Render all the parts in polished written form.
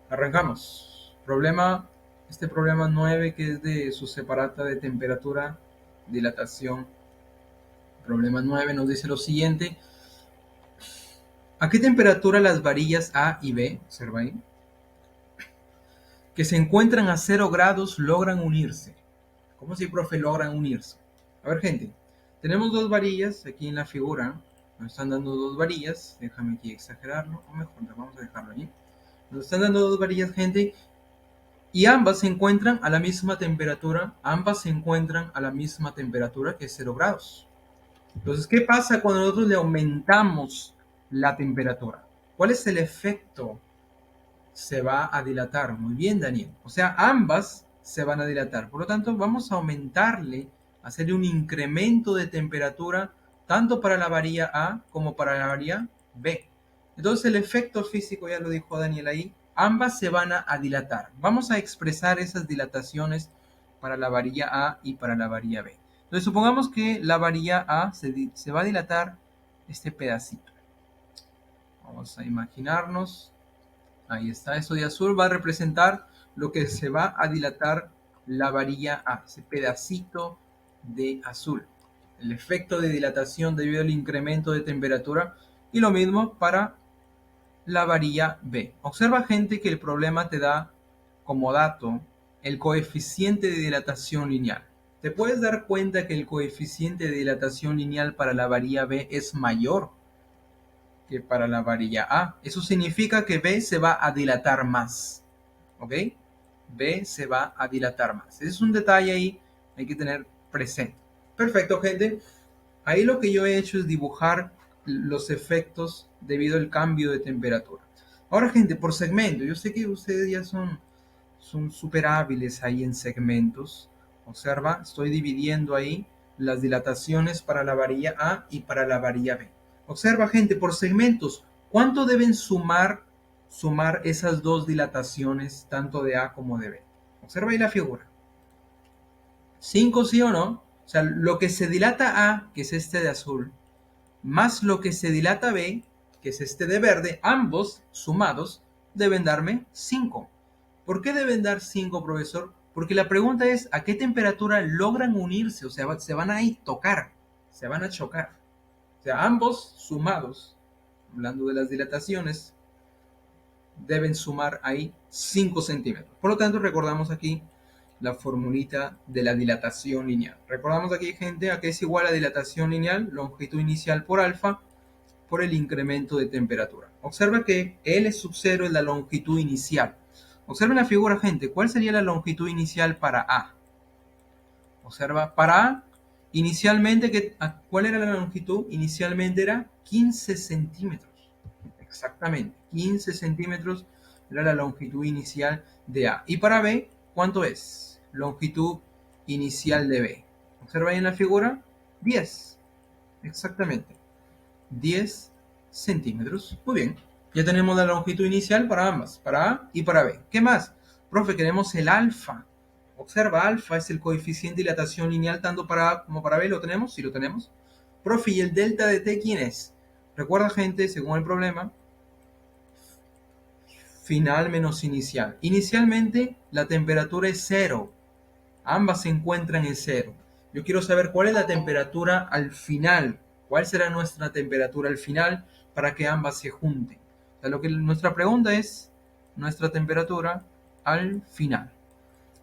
Arrancamos. Este problema 9 que es de su separata de temperatura, dilatación. Problema 9 nos dice lo siguiente. ¿A qué temperatura las varillas A y B, observa ahí, que se encuentran a 0 grados logran unirse? ¿Cómo si, profe, logran unirse? A ver, gente, tenemos dos varillas aquí en la figura. Nos están dando dos varillas. Déjame aquí exagerarlo. O mejor, vamos a dejarlo ahí. Nos están dando dos varillas, gente, y ambas se encuentran a la misma temperatura. Ambas se encuentran a la misma temperatura, que es 0 grados. Entonces, ¿qué pasa cuando nosotros le aumentamos la temperatura? ¿Cuál es el efecto? Se va a dilatar. Muy bien, Daniel. O sea, ambas se van a dilatar. Por lo tanto, vamos a aumentarle, hacerle un incremento de temperatura tanto para la varilla A como para la varilla B. Entonces, el efecto físico, ya lo dijo Daniel ahí, ambas se van a dilatar. Vamos a expresar esas dilataciones para la varilla A y para la varilla B. Entonces, supongamos que la varilla A se va a dilatar este pedacito. Vamos a imaginarnos. Ahí está, eso de azul va a representar lo que se va a dilatar la varilla A, ese pedacito de azul. El efecto de dilatación debido al incremento de temperatura, y lo mismo para la varilla B. Observa, gente, que el problema te da como dato el coeficiente de dilatación lineal. Te puedes dar cuenta que el coeficiente de dilatación lineal para la varilla B es mayor que para la varilla A. Eso significa que B se va a dilatar más. ¿Ok? B se va a dilatar más. Ese es un detalle ahí, hay que tener presente. Perfecto, gente. Ahí lo que yo he hecho es dibujar los efectos debido al cambio de temperatura. Ahora, gente, por segmento. Yo sé que ustedes ya son súper hábiles ahí en segmentos. Observa, estoy dividiendo ahí las dilataciones para la varilla A y para la varilla B. Observa, gente, por segmentos, ¿cuánto deben sumar esas dos dilataciones, tanto de A como de B? Observa ahí la figura. 5, ¿sí o no? O sea, lo que se dilata A, que es este de azul, más lo que se dilata B, que es este de verde, ambos sumados deben darme 5. ¿Por qué deben dar 5, profesor? Porque la pregunta es, ¿a qué temperatura logran unirse? O sea, se van a tocar, se van a chocar. O sea, ambos sumados, hablando de las dilataciones, deben sumar ahí 5 centímetros. Por lo tanto, recordamos aquí la formulita de la dilatación lineal. Recordamos aquí, gente, a que es igual a dilatación lineal, longitud inicial por alfa, por el incremento de temperatura. Observa que L sub 0 es la longitud inicial. Observen la figura, gente. ¿Cuál sería la longitud inicial para A? Observa, para A, inicialmente, ¿cuál era la longitud? Inicialmente era 15 centímetros. Exactamente, 15 centímetros era la longitud inicial de A. Y para B, ¿cuánto es? Longitud inicial de B. Observa ahí en la figura, 10. Exactamente, 10 centímetros. Muy bien, ya tenemos la longitud inicial para ambas, para A y para B. ¿Qué más? Profe, queremos el alfa. Observa, alfa es el coeficiente de dilatación lineal tanto para A como para B. ¿Lo tenemos? Sí, lo tenemos. Profe, ¿y el delta de T quién es? Recuerda, gente, según el problema, final menos inicial. Inicialmente la temperatura es 0. Ambas se encuentran en 0. Yo quiero saber cuál es la temperatura al final. ¿Cuál será nuestra temperatura al final para que ambas se junten? O sea, nuestra pregunta es nuestra temperatura al final.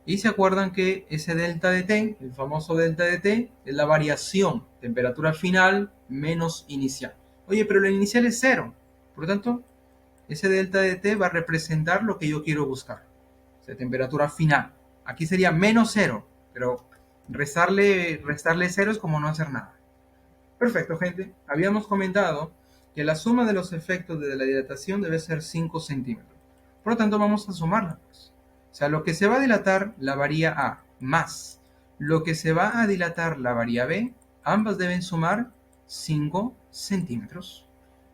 Y se acuerdan que ese delta de T, el famoso delta de T, es la variación, temperatura final menos inicial. Oye, pero la inicial es 0. Por lo tanto, ese delta de T va a representar lo que yo quiero buscar. O sea, temperatura final. Aquí sería menos 0, pero restarle 0 es como no hacer nada. Perfecto, gente. Habíamos comentado que la suma de los efectos de la dilatación debe ser 5 centímetros. Por lo tanto, vamos a sumarla, pues. O sea, lo que se va a dilatar la varilla A más lo que se va a dilatar la varilla B, ambas deben sumar 5 centímetros.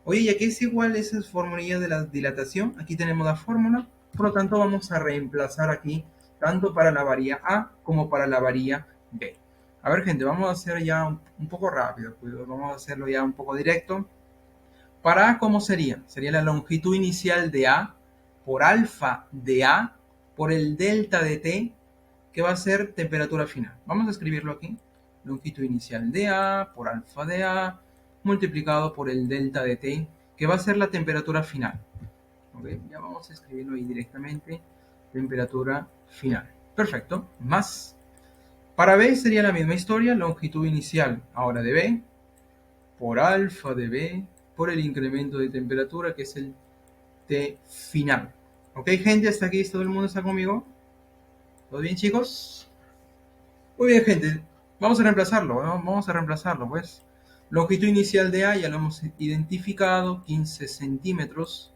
Oye, ¿y aquí es igual esas formulillas de la dilatación? Aquí tenemos la fórmula. Por lo tanto, vamos a reemplazar aquí tanto para la varilla A como para la varilla B. A ver, gente, vamos a hacer ya un poco rápido. Vamos a hacerlo ya un poco directo. Para A, ¿cómo sería? Sería la longitud inicial de A por alfa de A por el delta de T, que va a ser temperatura final. Vamos a escribirlo aquí. Longitud inicial de A por alfa de A multiplicado por el delta de T, que va a ser la temperatura final. ¿Okay? Ya vamos a escribirlo ahí directamente. Temperatura final. Perfecto. Más. Para B sería la misma historia. Longitud inicial ahora de B por alfa de B por el incremento de temperatura, que es el T final. ¿Ok, gente? Hasta aquí todo el mundo está conmigo. ¿Todo bien, chicos? Muy bien, gente. Vamos a reemplazarlo, ¿no? Vamos a reemplazarlo, pues. Longitud inicial de A ya lo hemos identificado, 15 centímetros,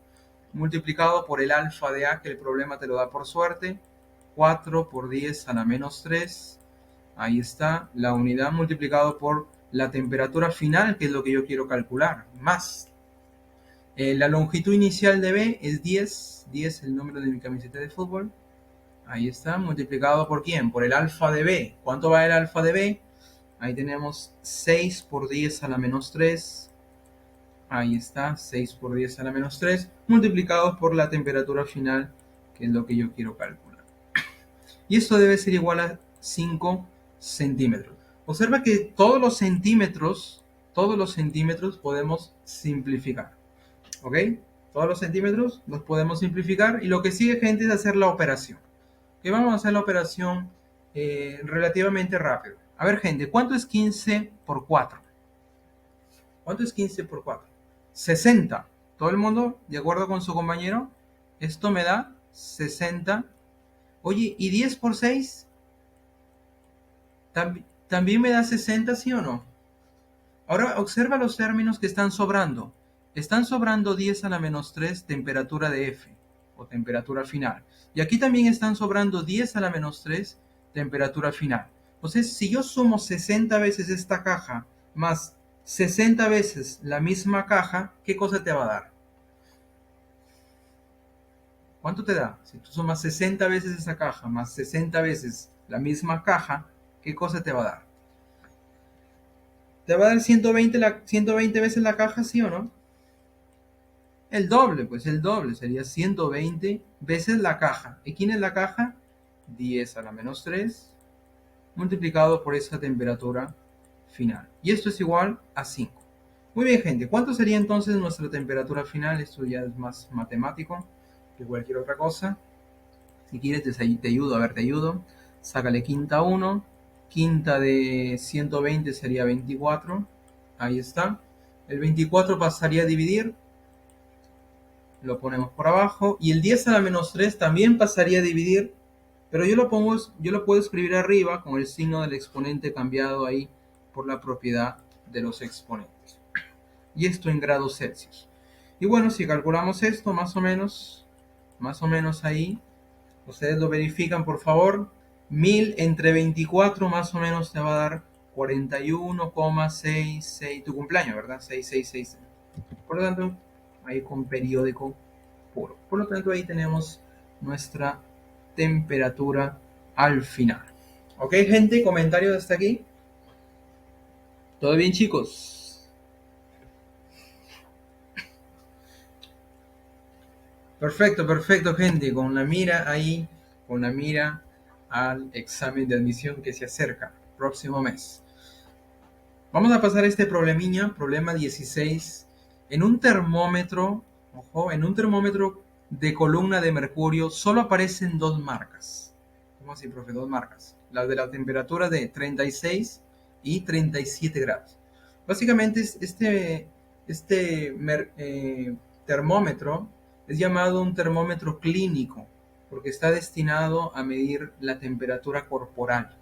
multiplicado por el alfa de A, que el problema te lo da por suerte, 4 por 10 a la menos 3. Ahí está, la unidad multiplicado por la temperatura final, que es lo que yo quiero calcular, más. La longitud inicial de B es 10, 10 el número de mi camiseta de fútbol. Ahí está, multiplicado por ¿quién? Por el alfa de B. ¿Cuánto va el alfa de B? Ahí tenemos 6 por 10 a la menos 3. Ahí está, 6 por 10 a la menos 3, multiplicados por la temperatura final, que es lo que yo quiero calcular. Y esto debe ser igual a 5 centímetros. Observa que todos los centímetros podemos simplificar. ¿Ok? Todos los centímetros los podemos simplificar. Y lo que sigue, gente, es hacer la operación. Que vamos a hacer la operación relativamente rápido. A ver, gente, ¿cuánto es 15 por 4? ¿Cuánto es 15 por 4? 60. ¿Todo el mundo de acuerdo con su compañero? Esto me da 60. Oye, ¿y 10 por 6? ¿También me da 60, sí o no? Ahora observa los términos que están sobrando. Están sobrando 10 a la menos 3, temperatura de F, o temperatura final. Y aquí también están sobrando 10 a la menos 3, temperatura final. Entonces, si yo sumo 60 veces esta caja más 60 veces la misma caja, ¿qué cosa te va a dar? ¿Cuánto te da? Si tú sumas 60 veces esa caja más 60 veces la misma caja, ¿qué cosa te va a dar? ¿Te va a dar 120 veces la caja, sí o no? El doble, pues el doble, sería 120 veces la caja. ¿Y quién es la caja? 10 a la menos 3 multiplicado por esa temperatura final. Y esto es igual a 5. Muy bien, gente. ¿Cuánto sería entonces nuestra temperatura final? Esto ya es más matemático que cualquier otra cosa. Si quieres, te ayudo. A ver, te ayudo. Sácale quinta a 1. Quinta de 120 sería 24. Ahí está. El 24 pasaría a dividir. Lo ponemos por abajo. Y el 10 a la menos 3 también pasaría a dividir. Pero yo lo puedo escribir arriba con el signo del exponente cambiado ahí por la propiedad de los exponentes. Y esto en grados Celsius. Y bueno, si calculamos esto más o menos ahí, ustedes lo verifican por favor, 1000 entre 24 más o menos te va a dar 41,66, tu cumpleaños, ¿verdad? 666. Por lo tanto, ahí con periódico puro. Por lo tanto, ahí tenemos nuestra temperatura al final. ¿Ok, gente? ¿Comentarios hasta aquí? ¿Todo bien, chicos? Perfecto, perfecto, gente. Con la mira ahí, con la mira al examen de admisión que se acerca próximo mes. Vamos a pasar este problemiña, problema 16. En un termómetro, ojo, en un termómetro de columna de mercurio solo aparecen dos marcas. ¿Cómo así, profe? Dos marcas. Las de la temperatura de 36 y 37 grados. Básicamente termómetro es llamado un termómetro clínico porque está destinado a medir la temperatura corporal.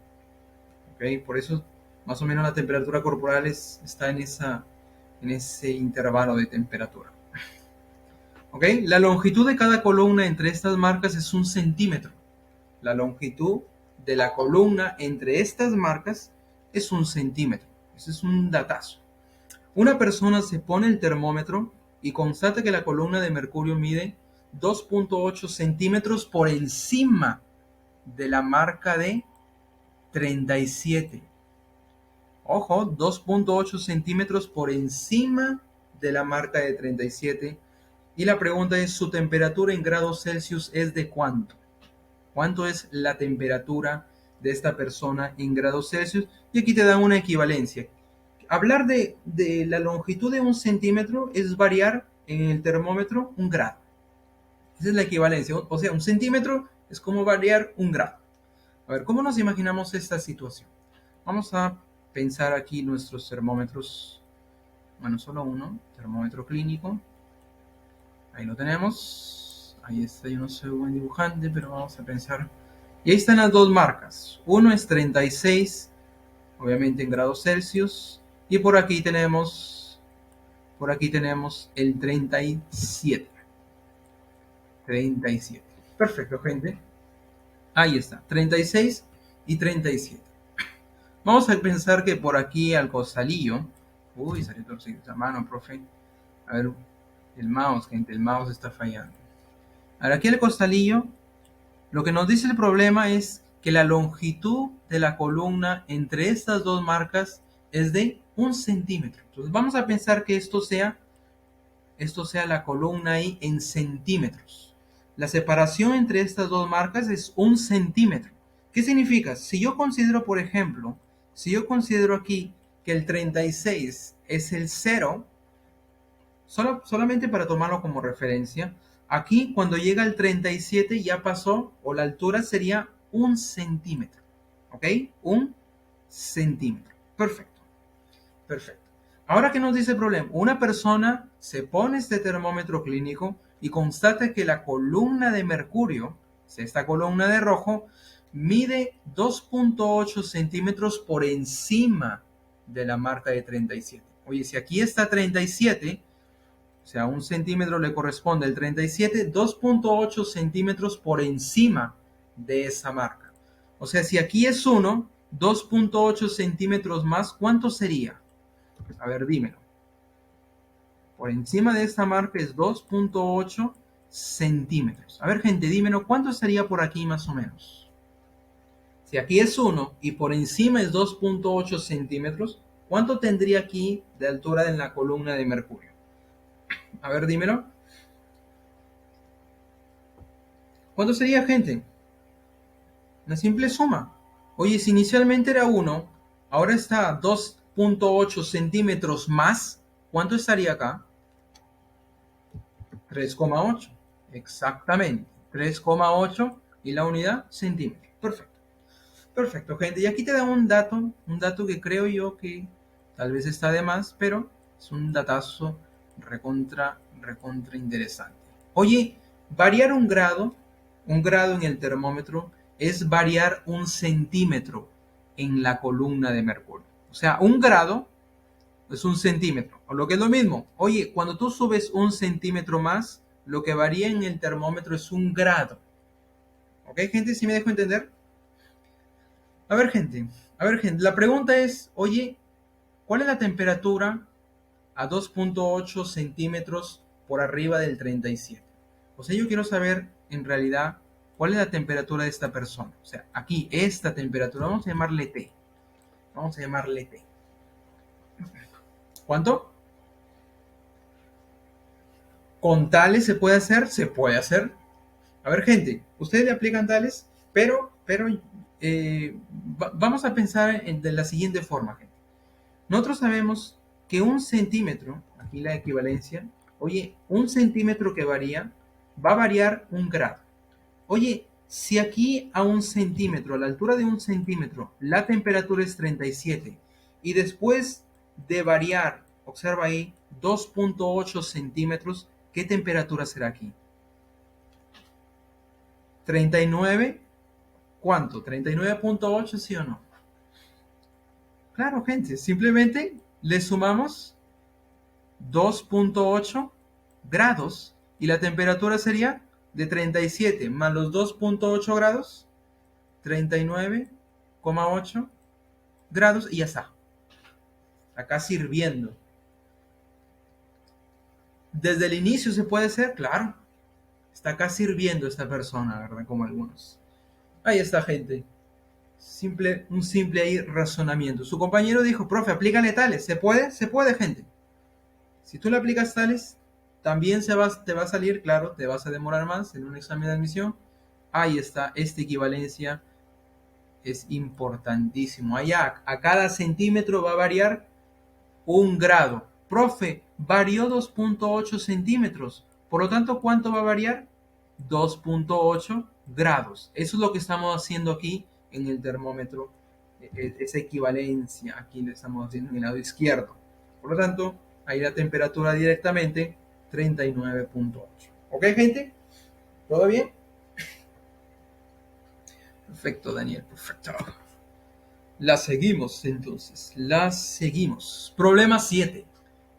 ¿Okay? Por eso más o menos la temperatura corporal está en ese intervalo de temperatura. ¿Ok? La longitud de cada columna entre estas marcas es 1 centímetro. La longitud de la columna entre estas marcas es 1 centímetro. Ese es un datazo. Una persona se pone el termómetro y constata que la columna de mercurio mide 2.8 centímetros por encima de la marca de 37. Ojo, 2.8 centímetros por encima de la marca de 37. Y la pregunta es, ¿su temperatura en grados Celsius es de cuánto? ¿Cuánto es la temperatura de esta persona en grados Celsius? Y aquí te dan una equivalencia. Hablar de la longitud de un centímetro es variar en el termómetro un grado. Esa es la equivalencia. O sea, un centímetro es como variar un grado. A ver, ¿cómo nos imaginamos esta situación? Vamos a pensar aquí nuestros termómetros. Bueno, solo uno, termómetro clínico. Ahí lo tenemos. Ahí está, yo no soy buen dibujante, pero vamos a pensar. Y ahí están las dos marcas. Uno es 36, obviamente en grados Celsius. Y por aquí tenemos el 37. 37. Perfecto, gente. Ahí está, 36 y 37. Vamos a pensar que por aquí al costalillo. Uy, salió torcido esa mano, profe. A ver, el mouse, gente, el mouse está fallando. Ahora aquí al costalillo, lo que nos dice el problema es que la longitud de la columna entre estas dos marcas es de 1 centímetro. Entonces vamos a pensar que esto sea la columna ahí en centímetros. La separación entre estas dos marcas es 1 centímetro. ¿Qué significa? Si yo considero, por ejemplo, si yo considero aquí que el 36 es el 0, solamente para tomarlo como referencia, aquí cuando llega al 37 ya pasó, o la altura sería 1 centímetro. ¿Ok? 1 centímetro. Perfecto. Perfecto. Ahora, ¿qué nos dice el problema? Una persona se pone este termómetro clínico y constata que la columna de mercurio, esta columna de rojo, mide 2.8 centímetros por encima de la marca de 37. Oye, si aquí está 37, o sea, 1 centímetro le corresponde al 37, 2.8 centímetros por encima de esa marca. O sea, si aquí es 1, 2.8 centímetros más, ¿cuánto sería? A ver, dímelo. Por encima de esta marca es 2.8 centímetros. A ver, gente, dímelo, ¿cuánto estaría por aquí más o menos? Si aquí es 1 y por encima es 2.8 centímetros, ¿cuánto tendría aquí de altura en la columna de mercurio? A ver, dímelo. ¿Cuánto sería, gente? Una simple suma. Oye, si inicialmente era 1, ahora está 2.8 centímetros más, ¿cuánto estaría acá? 3,8. Exactamente. 3,8 y la unidad centímetro. Perfecto. Perfecto, gente. Y aquí te da un dato que creo yo que tal vez está de más, pero es un datazo recontra interesante. Oye, variar un grado en el termómetro es variar 1 centímetro en la columna de mercurio. O sea, 1 grado es 1 centímetro. O lo que es lo mismo. Oye, cuando tú subes 1 centímetro más, lo que varía en el termómetro es 1 grado. ¿Ok, gente? ¿Sí me dejo entender? A ver, gente. La pregunta es, oye, ¿cuál es la temperatura a 2.8 centímetros por arriba del 37? O sea, yo quiero saber, en realidad, cuál es la temperatura de esta persona. O sea, aquí, esta temperatura, vamos a llamarle T. Vamos a llamarle T. ¿Cuánto? ¿Con tales se puede hacer? Se puede hacer. A ver, gente, ustedes le aplican tales, pero vamos a pensar de la siguiente forma, gente. Nosotros sabemos que 1 centímetro, aquí la equivalencia, oye, 1 centímetro que varía, va a variar 1 grado. Oye, si aquí a 1 centímetro, a la altura de 1 centímetro, la temperatura es 37 y después de variar, observa ahí, 2.8 centímetros, ¿qué temperatura será aquí? 39, ¿cuánto? 39.8, ¿sí o no? Claro, gente, simplemente le sumamos 2.8 grados y la temperatura sería de 37 más los 2.8 grados, 39,8 grados y ya está. Acá sirviendo. Desde el inicio se puede hacer, claro. Está acá sirviendo esta persona, ¿verdad? Como algunos. Ahí está, gente. Un simple ahí razonamiento. Su compañero dijo, profe, aplícale tales. ¿Se puede? Se puede, gente. Si tú le aplicas tales, También te va a salir, claro, te vas a demorar más en un examen de admisión. Ahí está, esta equivalencia es importantísimo. Allá, a cada centímetro va a variar 1 grado. Profe, varió 2,8 centímetros. Por lo tanto, ¿cuánto va a variar? 2,8 grados. Eso es lo que estamos haciendo aquí en el termómetro. Esa equivalencia aquí le estamos haciendo en el lado izquierdo. Por lo tanto, ahí la temperatura directamente 39,8. ¿Ok, gente? ¿Todo bien? Perfecto, Daniel, perfecto. La seguimos entonces, la seguimos. Problema 7.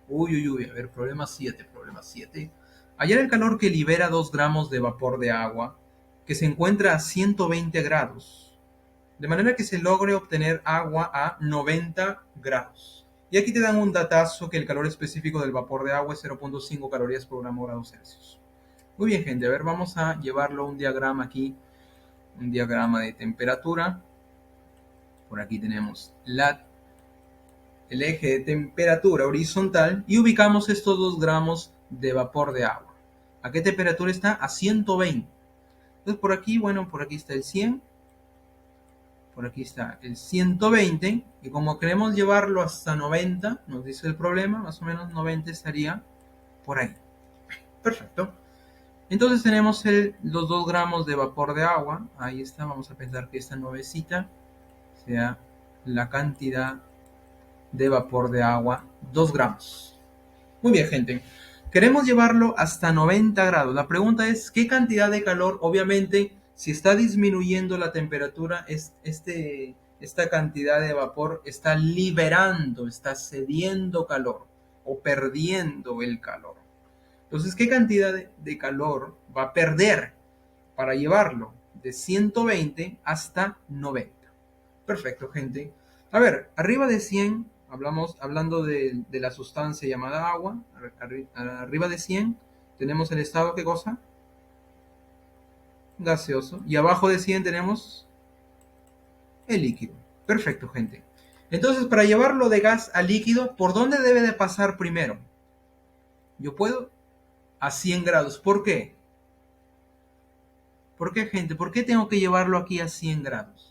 Uy, uy, uy, a ver, problema 7, problema 7. Hallar el calor que libera 2 gramos de vapor de agua que se encuentra a 120 grados, de manera que se logre obtener agua a 90 grados. Y aquí te dan un datazo que el calor específico del vapor de agua es 0,5 calorías por gramo grados Celsius. Muy bien, gente, a ver, vamos a llevarlo a un diagrama aquí, un diagrama de temperatura. Por aquí tenemos el eje de temperatura horizontal y ubicamos estos 2 gramos de vapor de agua. ¿A qué temperatura está? A 120. Entonces por aquí, bueno, por aquí está el 100, por aquí está el 120 y como queremos llevarlo hasta 90, nos dice el problema, más o menos 90 estaría por ahí. Perfecto. Entonces tenemos los 2 gramos de vapor de agua, ahí está, vamos a pensar que esta nuevecita sea la cantidad de vapor de agua, 2 gramos. Muy bien, gente. Queremos llevarlo hasta 90 grados. La pregunta es, ¿qué cantidad de calor? Obviamente, si está disminuyendo la temperatura, esta cantidad de vapor está liberando, está cediendo calor o perdiendo el calor. Entonces, ¿qué cantidad de calor va a perder para llevarlo de 120 hasta 90? Perfecto, gente. A ver, arriba de 100, hablando de la sustancia llamada agua, arriba de 100 tenemos el estado, ¿qué cosa? Gaseoso. Y abajo de 100 tenemos el líquido. Perfecto, gente. Entonces, para llevarlo de gas a líquido, ¿por dónde debe de pasar primero? Yo puedo a 100 grados. ¿Por qué? ¿Por qué, gente? ¿Por qué tengo que llevarlo aquí a 100 grados?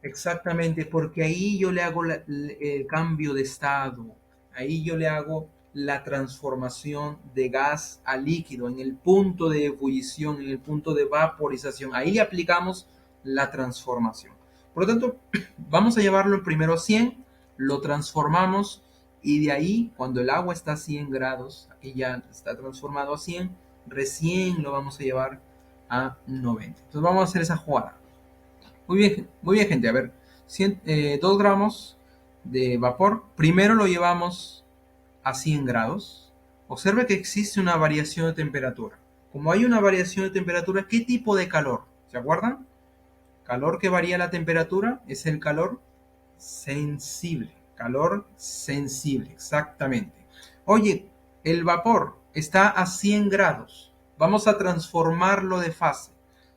Exactamente, porque ahí yo le hago el cambio de estado, ahí yo le hago la transformación de gas a líquido en el punto de ebullición, en el punto de vaporización. Ahí aplicamos la transformación. Por lo tanto, vamos a llevarlo primero a 100, lo transformamos y de ahí, cuando el agua está a 100 grados, aquí ya está transformado a 100, recién lo vamos a llevar a 90. Entonces vamos a hacer esa jugada. Muy bien, gente. A ver, 2 gramos de vapor. Primero lo llevamos a 100 grados. Observe que existe una variación de temperatura. Como hay una variación de temperatura, ¿qué tipo de calor? ¿Se acuerdan? Calor que varía la temperatura es el calor sensible. Calor sensible, exactamente. Oye, el vapor está a 100 grados. Vamos a transformarlo de fase.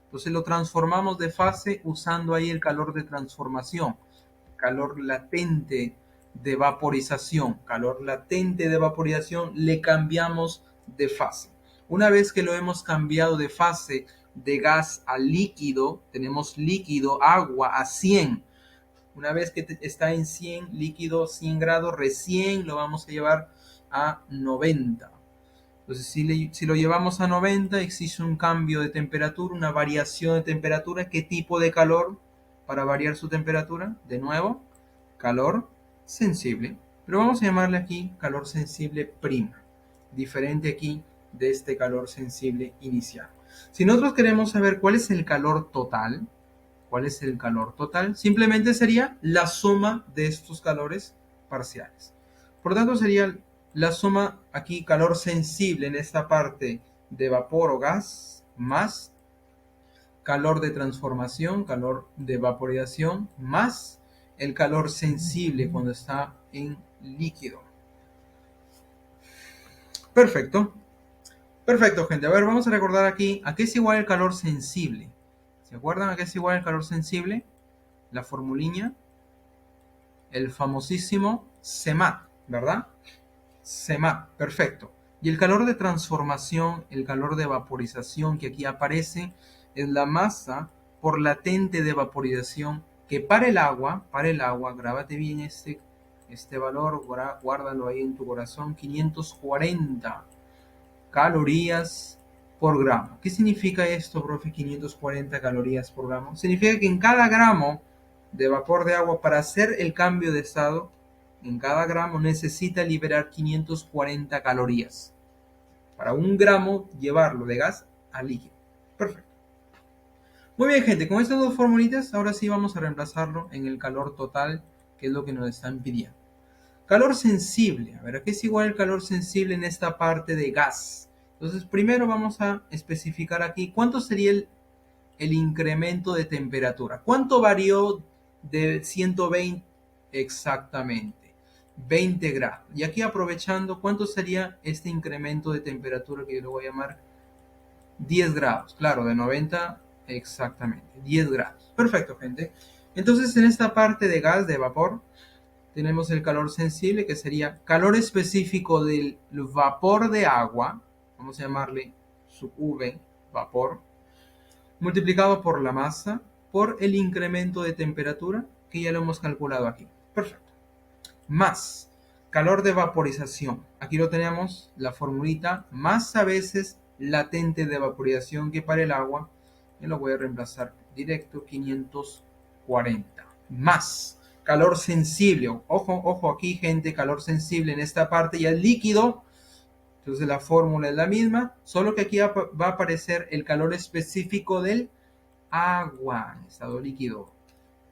Entonces lo transformamos de fase usando ahí el calor de transformación, calor latente de vaporización, le cambiamos de fase. Una vez que lo hemos cambiado de fase de gas a líquido, tenemos líquido, agua a 100. Una vez que está en 100, líquido 100 grados, recién lo vamos a llevar a 90. Entonces, si lo llevamos a 90, existe un cambio de temperatura, una variación de temperatura. ¿Qué tipo de calor para variar su temperatura? De nuevo, calor sensible. Pero vamos a llamarle aquí calor sensible prima. Diferente aquí de este calor sensible inicial. Si nosotros queremos saber cuál es el calor total, simplemente sería la suma de estos calores parciales. Por lo tanto, sería la suma aquí, calor sensible en esta parte de vapor o gas, más calor de transformación, calor de vaporización, más el calor sensible cuando está en líquido. Perfecto. Perfecto, gente. A ver, vamos a recordar aquí a qué es igual el calor sensible. ¿Se acuerdan a qué es igual el calor sensible? La formulilla, el famosísimo CEMAT, ¿verdad? CEMAT, perfecto. Y el calor de transformación, el calor de vaporización que aquí aparece, es la masa por latente de vaporización que para el agua, grábate bien este valor, guárdalo ahí en tu corazón, 540 calorías por gramo. ¿Qué significa esto, profe? 540 calorías por gramo. Significa que en cada gramo de vapor de agua, para hacer el cambio de estado, en cada gramo necesita liberar 540 calorías. Para un gramo llevarlo de gas a líquido. Perfecto. Muy bien, gente, con estas dos formulitas, ahora sí vamos a reemplazarlo en el calor total, que es lo que nos están pidiendo. Calor sensible. A ver, ¿a qué es igual el calor sensible en esta parte de gas? Entonces, primero vamos a especificar aquí cuánto sería el incremento de temperatura. ¿Cuánto varió de 120 exactamente? 20 grados. Y aquí aprovechando, ¿cuánto sería este incremento de temperatura que yo le voy a llamar 10 grados? Claro, de 90 exactamente, 10 grados. Perfecto, gente. Entonces, en esta parte de gas, de vapor, tenemos el calor sensible, que sería calor específico del vapor de agua, vamos a llamarle sub V, vapor, multiplicado por la masa, por el incremento de temperatura, que ya lo hemos calculado aquí. Perfecto. Más calor de vaporización. Aquí lo tenemos, la formulita, más a veces latente de vaporización que para el agua. Yo lo voy a reemplazar directo, 540. Más calor sensible. Ojo, ojo aquí, gente, calor sensible en esta parte ya es líquido. Entonces la fórmula es la misma, solo que aquí va a aparecer el calor específico del agua en estado líquido,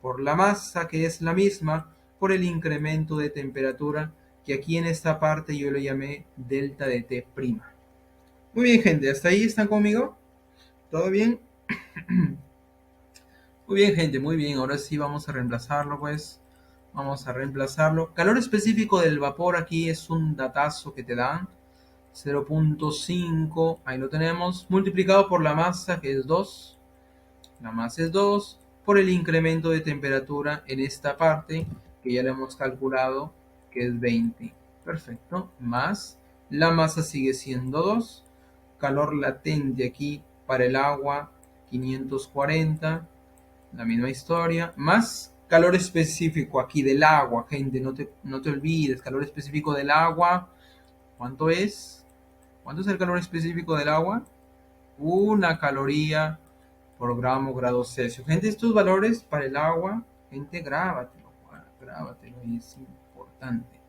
por la masa que es la misma, por el incremento de temperatura, que aquí en esta parte yo lo llamé delta de T'. Muy bien, gente, ¿hasta ahí están conmigo? ¿Todo bien? Muy bien, gente, muy bien. Ahora sí vamos a reemplazarlo, pues. Vamos a reemplazarlo. Calor específico del vapor aquí es un datazo que te dan. 0.5, ahí lo tenemos, multiplicado por la masa, que es 2. La masa es 2 por el incremento de temperatura en esta parte, que ya lo hemos calculado, que es 20. Perfecto. Más la masa sigue siendo 2. Calor latente aquí para el agua, 540. La misma historia. Más calor específico aquí del agua, gente. No te olvides. Calor específico del agua. ¿Cuánto es? ¿Cuánto es el calor específico del agua? 1 caloría por gramo grado Celsius. Gente, estos valores para el agua, gente, grábatelo, es importante.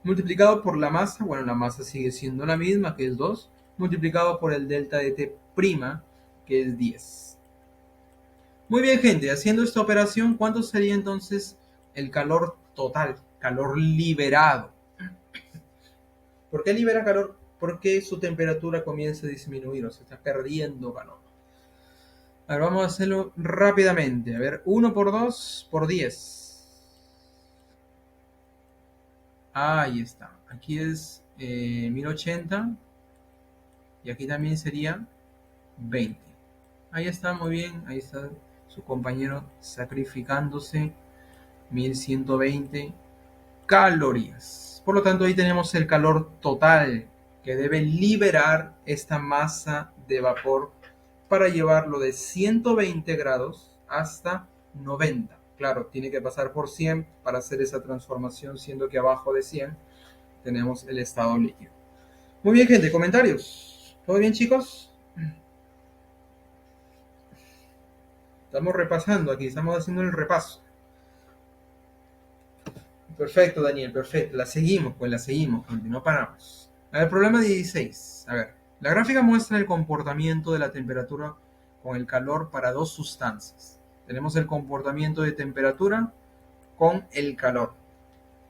Multiplicado por la masa, bueno, la masa sigue siendo la misma, que es 2, multiplicado por el delta de T', que es 10. Muy bien, gente, haciendo esta operación, ¿cuánto sería entonces el calor total? Calor liberado. ¿Por qué libera calor? Porque su temperatura comienza a disminuir, o sea, está perdiendo calor. A ver, vamos a hacerlo rápidamente. A ver, 1 por 2 por 10. Ahí está. Aquí es 1080. Y aquí también sería 20. Ahí está, muy bien. Ahí está su compañero sacrificándose. 1120 calorías. Por lo tanto, ahí tenemos el calor total que debe liberar esta masa de vapor para llevarlo de 120 grados hasta 90. Claro, tiene que pasar por 100 para hacer esa transformación, siendo que abajo de 100 tenemos el estado líquido. Muy bien, gente, comentarios. ¿Todo bien, chicos? Estamos repasando aquí, estamos haciendo el repaso. Perfecto, Daniel, perfecto. La seguimos, gente, no paramos. A ver, problema 16. A ver, la gráfica muestra el comportamiento de la temperatura con el calor para dos sustancias. Tenemos el comportamiento de temperatura con el calor.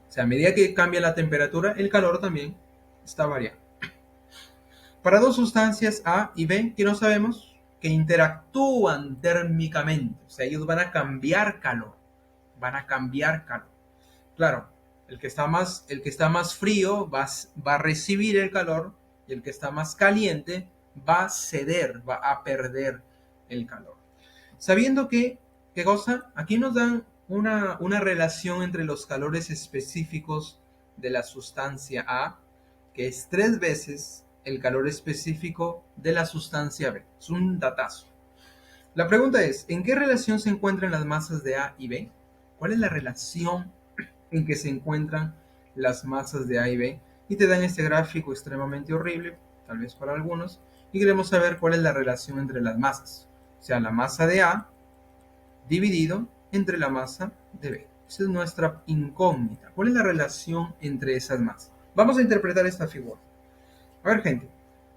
O sea, a medida que cambia la temperatura, el calor también está variando. Para dos sustancias A y B que no sabemos, que interactúan térmicamente. O sea, ellos van a cambiar calor. Van a cambiar calor. Claro, el que está más frío va a recibir el calor y el que está más caliente va a ceder, va a perder el calor. Sabiendo que, ¿qué cosa? Aquí nos dan una relación entre los calores específicos de la sustancia A, que es 3 veces el calor específico de la sustancia B. Es un datazo. La pregunta es, ¿en qué relación se encuentran las masas de A y B? ¿Cuál es la relación en que se encuentran las masas de A y B? Y te dan este gráfico extremadamente horrible, tal vez para algunos, y queremos saber cuál es la relación entre las masas. O sea, la masa de A dividido entre la masa de B. Esa es nuestra incógnita. ¿Cuál es la relación entre esas masas? Vamos a interpretar esta figura. A ver, gente,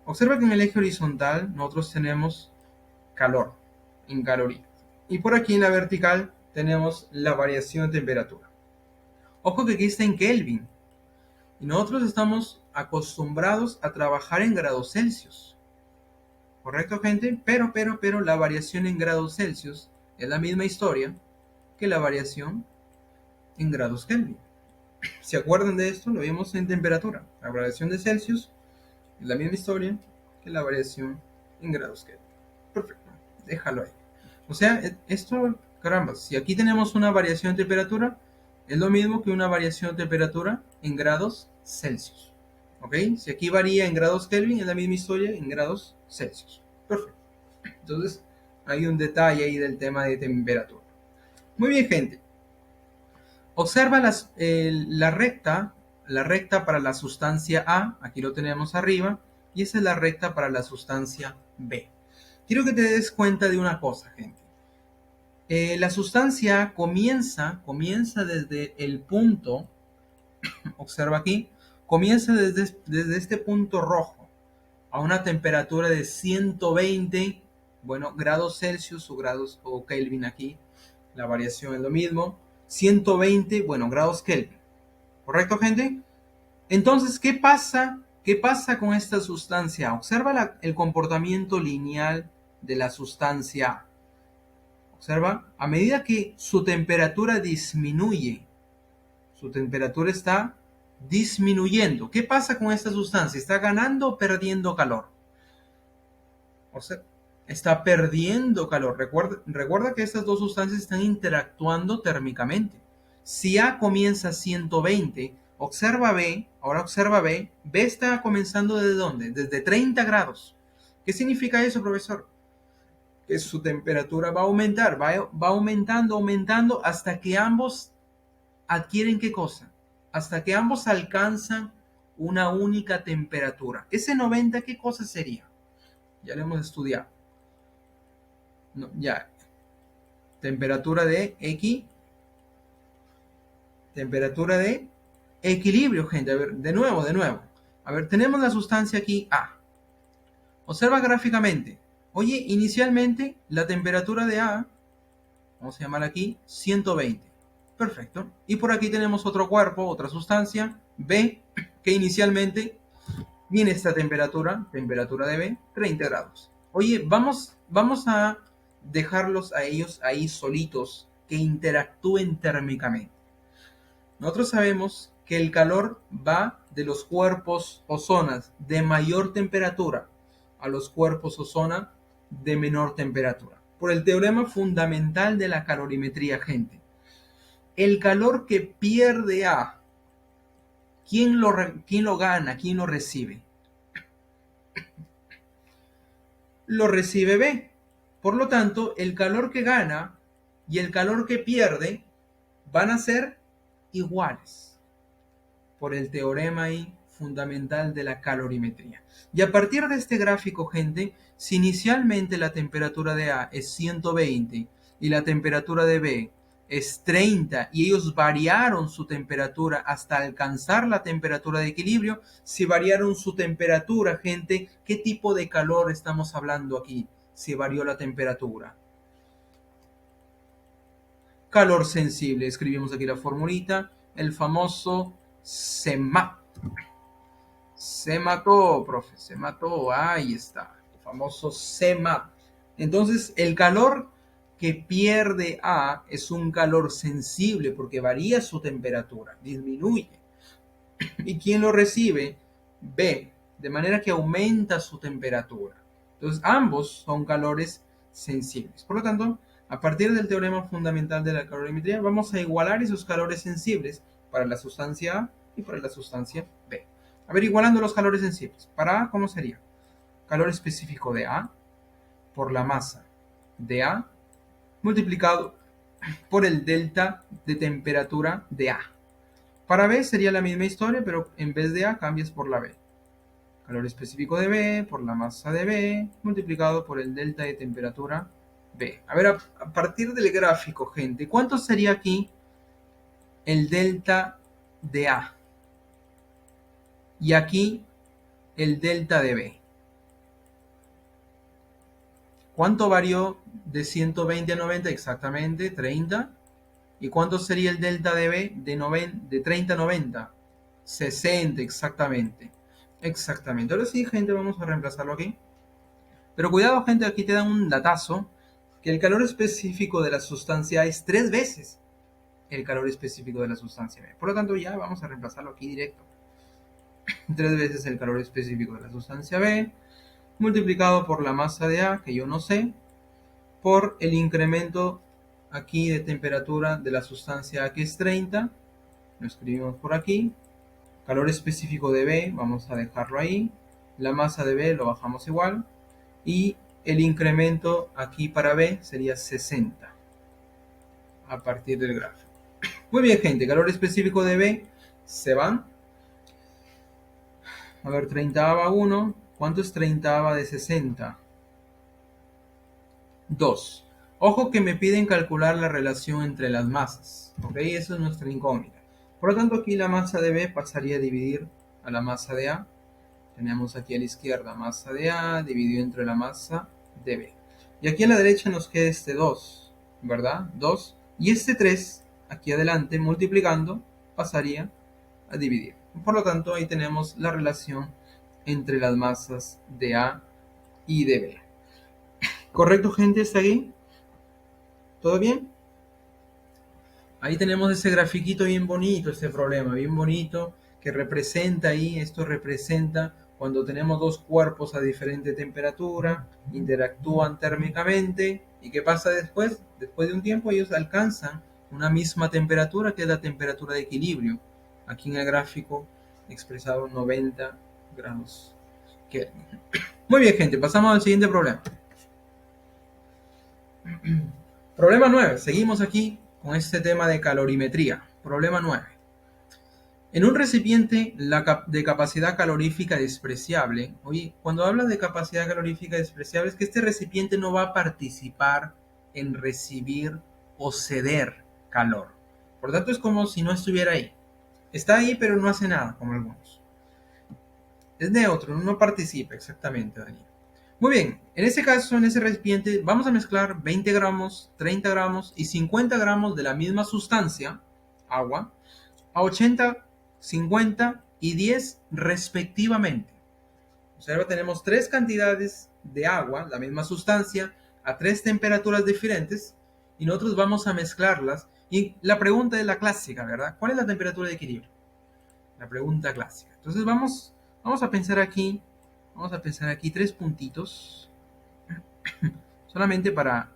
observa que en el eje horizontal nosotros tenemos calor en calorías. Y por aquí en la vertical tenemos la variación de temperatura. Ojo que aquí está en Kelvin. Y nosotros estamos acostumbrados a trabajar en grados Celsius. ¿Correcto, gente? Pero la variación en grados Celsius es la misma historia que la variación en grados Kelvin. ¿Se acuerdan de esto? Lo vimos en temperatura. La variación de Celsius es la misma historia que la variación en grados Kelvin. Perfecto. Déjalo ahí. O sea, esto, caramba, si aquí tenemos una variación de temperatura, es lo mismo que una variación de temperatura en grados Celsius. ¿Ok? Si aquí varía en grados Kelvin, es la misma historia en grados Celsius. Perfecto. Entonces, hay un detalle ahí del tema de temperatura. Muy bien, gente. Observa la recta para la sustancia A, aquí lo tenemos arriba, y esa es la recta para la sustancia B. Quiero que te des cuenta de una cosa, gente. La sustancia comienza desde el punto, observa aquí, comienza desde este punto rojo a una temperatura de 120, bueno, grados Celsius o grados o Kelvin aquí, la variación es lo mismo, 120, bueno, grados Kelvin. ¿Correcto, gente? Entonces, ¿qué pasa? ¿Qué pasa con esta sustancia? Observa el comportamiento lineal de la sustancia. Observa, a medida que su temperatura disminuye, su temperatura está disminuyendo. ¿Qué pasa con esta sustancia? ¿Está ganando o perdiendo calor? O sea, está perdiendo calor. Recuerda que estas dos sustancias están interactuando térmicamente. Si A comienza a 120, observa B, ahora observa B, B está comenzando ¿desde dónde? Desde 30 grados. ¿Qué significa eso, profesor? Que su temperatura va a aumentar, va aumentando hasta que ambos adquieren ¿qué cosa? Hasta que ambos alcanzan una única temperatura. Ese 90, ¿qué cosa sería? Ya lo hemos estudiado. No, ya. Temperatura de temperatura de equilibrio, gente. A ver, de nuevo. A ver, tenemos la sustancia aquí A. Observa gráficamente. Oye, inicialmente la temperatura de A, vamos a llamar aquí 120. Perfecto. Y por aquí tenemos otro cuerpo, otra sustancia, B, que inicialmente tiene esta temperatura de B, 30 grados. Oye, vamos a dejarlos a ellos ahí solitos, que interactúen térmicamente. Nosotros sabemos que el calor va de los cuerpos o zonas de mayor temperatura a los cuerpos o zonas de menor temperatura. Por el teorema fundamental de la calorimetría, gente. El calor que pierde A, ¿quién lo gana? ¿Quién lo recibe? Lo recibe B. Por lo tanto, el calor que gana y el calor que pierde van a ser iguales por el teorema ahí fundamental de la calorimetría. Y a partir de este gráfico, gente, si inicialmente la temperatura de A es 120 y la temperatura de B es 30 y ellos variaron su temperatura hasta alcanzar la temperatura de equilibrio, si variaron su temperatura, gente, ¿qué tipo de calor estamos hablando aquí? Si varió la temperatura. Calor sensible. Escribimos aquí la formulita, el famoso CEMAT. Se mató, profe, se mató. Ahí está, el famoso CEMAT. Entonces, el calor que pierde A es un calor sensible porque varía su temperatura, disminuye. ¿Y quién lo recibe? B, de manera que aumenta su temperatura. Entonces, ambos son calores sensibles. Por lo tanto, a partir del teorema fundamental de la calorimetría, vamos a igualar esos calores sensibles para la sustancia A y para la sustancia B. A A ver, igualando los calores sensibles. Para A, ¿cómo sería? Calor específico de A por la masa de A multiplicado por el delta de temperatura de A. Para B sería la misma historia, pero en vez de A cambias por la B. Calor específico de B por la masa de B multiplicado por el delta de temperatura B. A ver, a partir del gráfico, gente, ¿cuánto sería aquí el delta de A? Y aquí el delta de B. ¿Cuánto varió de 120 a 90? Exactamente 30. ¿Y cuánto sería el delta de B de 30 a 90? 60, exactamente. Exactamente. Ahora sí, gente, vamos a reemplazarlo aquí. Pero cuidado, gente, aquí te dan un datazo, que el calor específico de la sustancia A es 3 veces el calor específico de la sustancia B. Por lo tanto, ya vamos a reemplazarlo aquí directo. 3 veces el calor específico de la sustancia B, multiplicado por la masa de A, que yo no sé, por el incremento aquí de temperatura de la sustancia A, que es 30. Lo escribimos por aquí. Calor específico de B, vamos a dejarlo ahí. La masa de B lo bajamos igual. Y el incremento aquí para B sería 60 a partir del gráfico. Muy bien, gente, calor específico de B se van. A ver, 30 1. ¿Cuánto es 30 de 60? 2. Ojo que me piden calcular la relación entre las masas. ¿Ok? Eso es nuestra incógnita. Por lo tanto, aquí la masa de B pasaría a dividir a la masa de A. Tenemos aquí a la izquierda masa de A dividido entre la masa de B. Y aquí a la derecha nos queda este 2, ¿verdad? 2. Y este 3, aquí adelante, multiplicando, pasaría a dividir. Por lo tanto, ahí tenemos la relación entre las masas de A y de B. ¿Correcto, gente? ¿Está aquí? ¿Todo bien? Ahí tenemos ese grafiquito bien bonito, este problema, bien bonito, que representa ahí, esto representa cuando tenemos dos cuerpos a diferente temperatura, interactúan térmicamente, ¿y qué pasa después? Después de un tiempo ellos alcanzan una misma temperatura, que es la temperatura de equilibrio. Aquí en el gráfico expresado 90 grados Kelvin. Muy bien, gente, pasamos al siguiente problema. Problema 9. Seguimos aquí con este tema de calorimetría. Problema 9. En un recipiente de capacidad calorífica despreciable, oye, cuando hablas de capacidad calorífica despreciable es que este recipiente no va a participar en recibir o ceder calor. Por lo tanto, es como si no estuviera ahí. Está ahí, pero no hace nada, como algunos. Es neutro, no participa exactamente, Daniel. Muy bien, en ese caso, en ese recipiente, vamos a mezclar 20 gramos, 30 gramos y 50 gramos de la misma sustancia, agua, a 80, 50 y 10 respectivamente. Observa, tenemos tres cantidades de agua, la misma sustancia, a tres temperaturas diferentes, y nosotros vamos a mezclarlas. Y la pregunta es la clásica, ¿verdad? ¿Cuál es la temperatura de equilibrio? La pregunta clásica. Entonces vamos a pensar aquí, tres puntitos, solamente para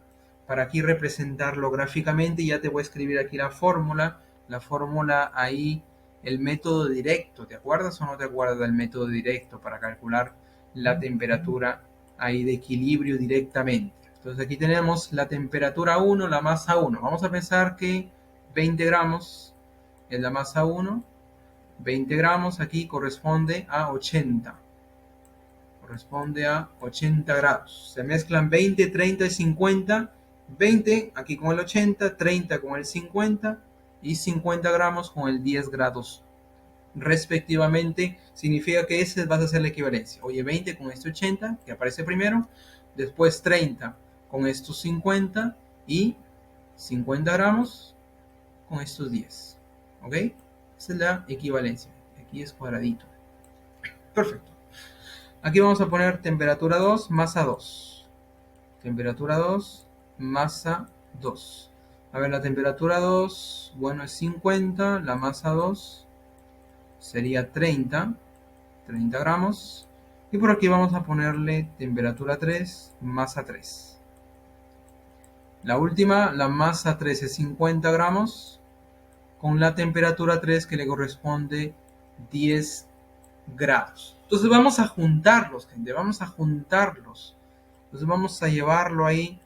aquí representarlo gráficamente. Ya te voy a escribir aquí la fórmula ahí, el método directo. ¿Te acuerdas o no te acuerdas del método directo para calcular la temperatura ahí de equilibrio directamente? Entonces aquí tenemos la temperatura 1, la masa 1. Vamos a pensar que 20 gramos es la masa 1. 20 gramos aquí corresponde a 80. Corresponde a 80 grados. Se mezclan 20, 30 y 50. 20 aquí con el 80, 30 con el 50 y 50 gramos con el 10 grados respectivamente. Significa que ese vas a hacer la equivalencia. Oye, 20 con este 80 que aparece primero, después 30 con estos 50 y 50 gramos con estos 10. ¿Ok? Esa es la equivalencia. Aquí es cuadradito. Perfecto. Aquí vamos a poner temperatura 2, masa 2. Temperatura 2, masa 2. A ver, la temperatura 2, bueno, es 50. La masa 2 sería 30 gramos. Y por aquí vamos a ponerle temperatura 3, masa 3. La última, la masa 3 es 50 gramos. Con la temperatura 3 que le corresponde 10 grados. Entonces vamos a juntarlos, gente, vamos a juntarlos. Entonces vamos a llevarlo ahí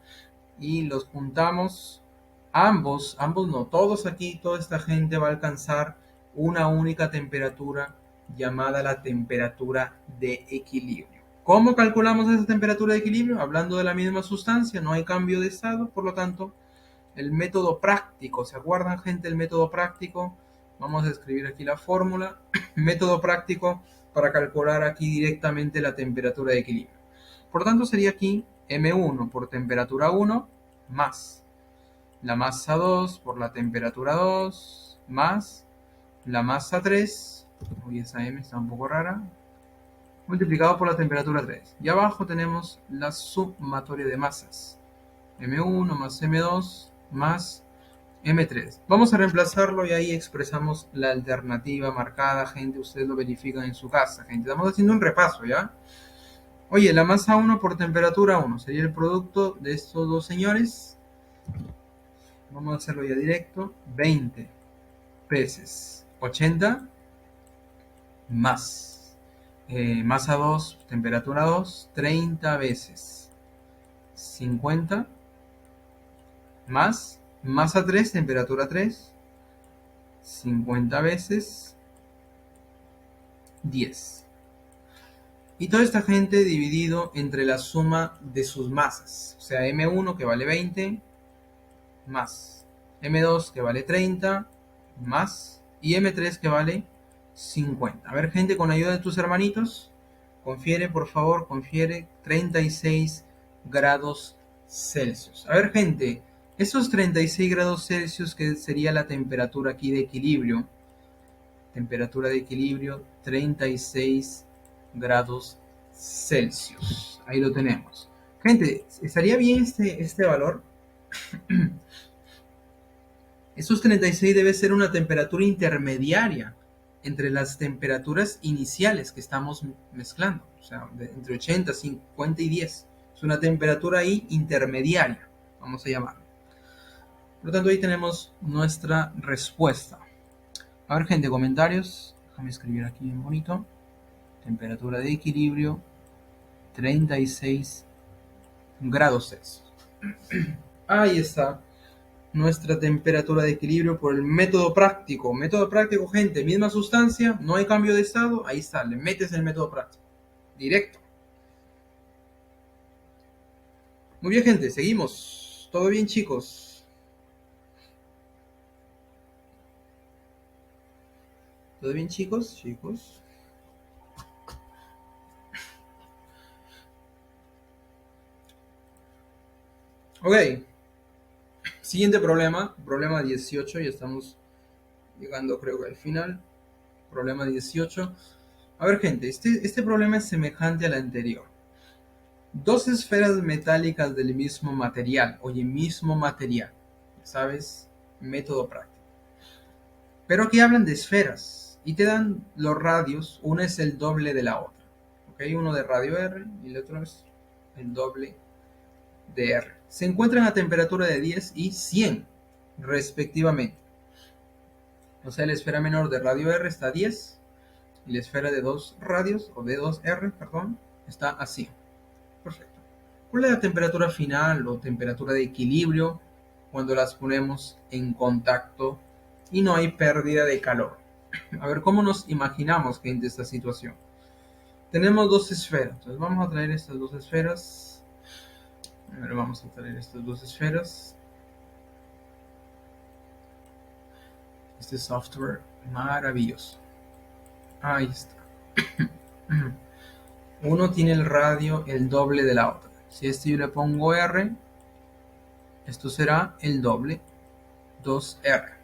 y los juntamos. Ambos no, todos aquí, toda esta gente va a alcanzar una única temperatura llamada la temperatura de equilibrio. ¿Cómo calculamos esa temperatura de equilibrio? Hablando de la misma sustancia, no hay cambio de estado, por lo tanto, el método práctico, ¿se acuerdan, gente, el método práctico? Vamos a escribir aquí la fórmula. Método práctico para calcular aquí directamente la temperatura de equilibrio. Por lo tanto, sería aquí M1 por temperatura 1 más la masa 2 por la temperatura 2 más la masa 3, hoy esa M está un poco rara, multiplicado por la temperatura 3. Y abajo tenemos la sumatoria de masas. M1 más M2 más M3. Vamos a reemplazarlo y ahí expresamos la alternativa marcada, gente. Ustedes lo verifican en su casa, gente. Estamos haciendo un repaso, ¿ya? Oye, la masa 1 por temperatura 1 sería el producto de estos dos señores. Vamos a hacerlo ya directo. 20 veces 80 más masa 2, temperatura 2, 30 veces 50 más masa 3, temperatura 3, 50 veces 10. Y toda esta gente dividido entre la suma de sus masas. O sea, M1 que vale 20 más M2 que vale 30 más y M3 que vale 50. A ver, gente, con ayuda de tus hermanitos, confiere, por favor, confiere 36 grados Celsius. A ver, gente, esos 36 grados Celsius, que sería la temperatura aquí de equilibrio, temperatura de equilibrio 36 grados Celsius. Ahí lo tenemos. Gente, ¿estaría bien este valor? Esos 36 debe ser una temperatura intermediaria entre las temperaturas iniciales que estamos mezclando. O sea, entre 80, 50 y 10. Es una temperatura ahí intermediaria, vamos a llamarlo. Por lo tanto, ahí tenemos nuestra respuesta. A ver, gente, comentarios. Déjame escribir aquí bien bonito. Temperatura de equilibrio 36 grados Celsius. Ahí está nuestra temperatura de equilibrio por el método práctico. Método práctico, gente, misma sustancia, no hay cambio de estado, ahí está, le metes el método práctico. Directo. Muy bien, gente, seguimos. ¿Todo bien, chicos? ¿Todo bien, chicos? Chicos. Ok. Siguiente problema, problema 18, ya estamos llegando creo que al final. Problema 18. A ver, gente, este problema es semejante al anterior. Dos esferas metálicas del mismo material, oye, mismo material, ¿sabes? Método práctico. Pero aquí hablan de esferas y te dan los radios, una es el doble de la otra, ¿ok? Uno de radio R y el otro es el doble de R. Se encuentran a temperatura de 10 y 100 respectivamente. O sea, la esfera menor de radio R está a 10 y la esfera de 2 radios, o de 2R, perdón, está a 100. Perfecto. ¿Cuál es la temperatura final o temperatura de equilibrio cuando las ponemos en contacto y no hay pérdida de calor? A ver, ¿cómo nos imaginamos, gente, esta situación? Tenemos dos esferas. Entonces vamos a traer estas dos esferas. A ver, vamos a traer estas dos esferas. Este software maravilloso. Ahí está. Uno tiene el radio el doble de la otra. Si este yo le pongo R, esto será el doble, 2R.